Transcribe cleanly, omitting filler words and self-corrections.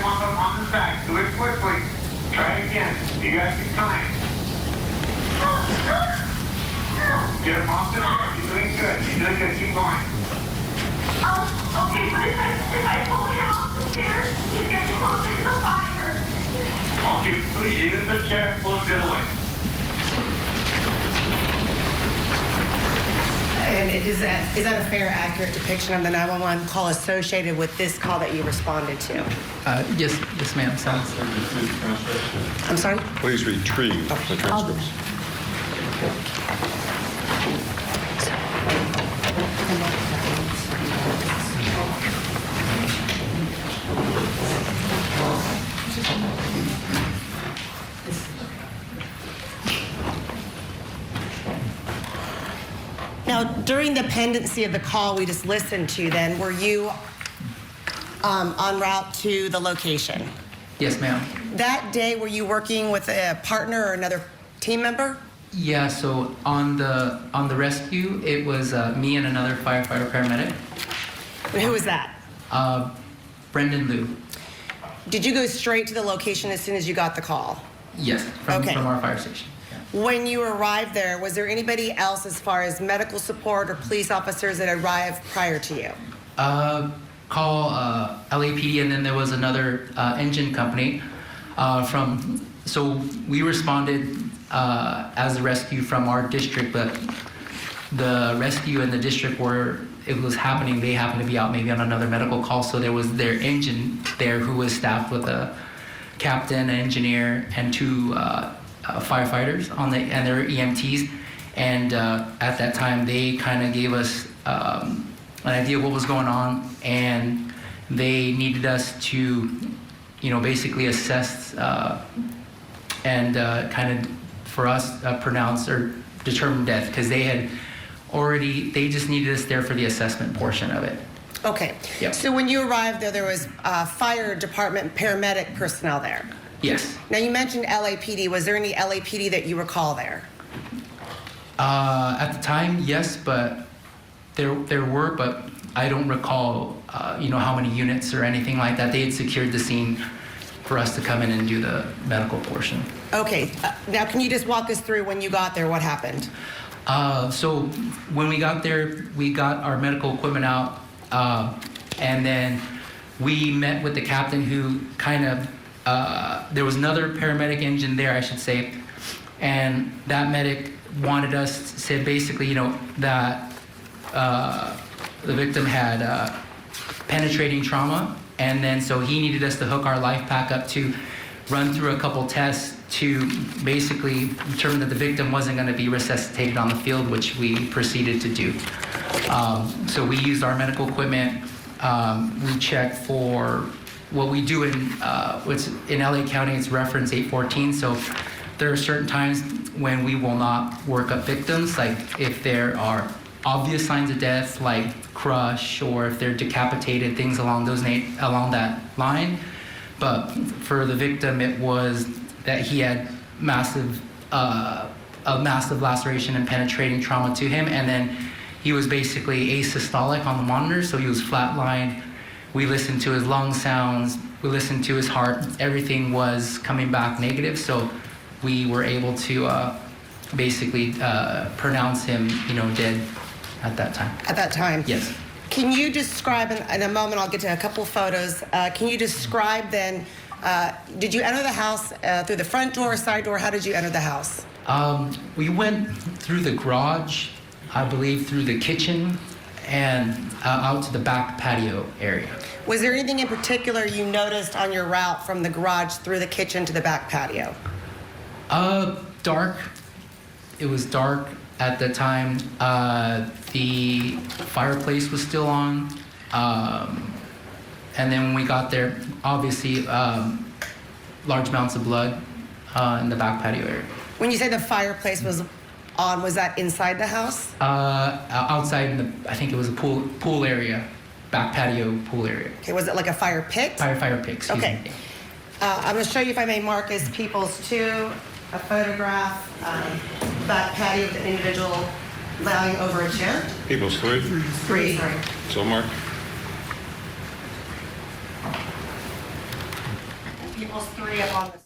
him on the back. Do it quickly. Try it again. You got some time. Get him off the back. You're doing good. You're doing good. Keep going. Okay, but if I pull him off the chair, he's getting closer to the fire. Okay, please, use the chair. Pull it away. And is that a fair, accurate depiction of the 911 call associated with this call that you responded to? Yes, ma'am. Sounds. I'm sorry? Please retrieve the transcripts. Now, during the pendency of the call we just listened to, then, were you en route to the location? Yes, ma'am. That day, were you working with a partner or another team member? Yeah. So on the rescue, it was me and another firefighter paramedic. And who was that? Brendan Liu. Did you go straight to the location as soon as you got the call? Yes, from our fire station. When you arrived there, was there anybody else as far as medical support or police officers that arrived prior to you? Call LAPD, and then there was another engine company so we responded as a rescue from our district, but the rescue in the district where it was happening, they happened to be out maybe on another medical call, so there was their engine there who was staffed with a captain, an engineer, and two firefighters and their EMTs, and at that time they kind of gave us an idea of what was going on, and they needed us to, basically assess and kind of for us pronounce or determine death, because they just needed us there for the assessment portion of it. Okay. Yep. So when you arrived there was fire department paramedic personnel there? Yes. Now, you mentioned LAPD. Was there any LAPD that you recall there? At the time, yes, but there were, but I don't recall, how many units or anything like that. They had secured the scene for us to come in and do the medical portion. Okay. Now, can you just walk us through when you got there, what happened? So when we got there, we got our medical equipment out, and then we met with the captain who kind of, there was another paramedic engine there, I should say, and that medic wanted us, said basically, that the victim had penetrating trauma, and then so he needed us to hook our life pack up to run through a couple tests to basically determine that the victim wasn't going to be resuscitated on the field, which we proceeded to do. So we used our medical equipment. We checked for what we do in LA County, it's reference 814. So there are certain times when we will not work up victims, like if there are obvious signs of death, like crush, or if they're decapitated, things along that line. But for the victim, it was that he had a massive laceration and penetrating trauma to him, and then he was basically asystolic on the monitor, so he was flatlined. We listened to his lung sounds, we listened to his heart, everything was coming back negative, so we were able to basically pronounce him, dead at that time. At that time? Yes. Can you describe, in a moment I'll get to a couple photos, can you describe then, did you enter the house through the front door, side door? How did you enter the house? We went through the garage, I believe through the kitchen, and out to the back patio area. Was there anything in particular you noticed on your route from the garage through the kitchen to the back patio? Dark. It was dark at the time. The fireplace was still on. And then when we got there, obviously, large amounts of blood in the back patio area. When you say the fireplace was on, was that inside the house? Outside in I think it was a pool area, back patio pool area. Okay, was it like a fire pit? Fire pit, excuse me. Okay. I'm going to show you, if I may, Marcus Peoples 2, a photograph, back patio with an individual lying over a chair. People's 3. 3. Sorry. So, Mark. people's three up on the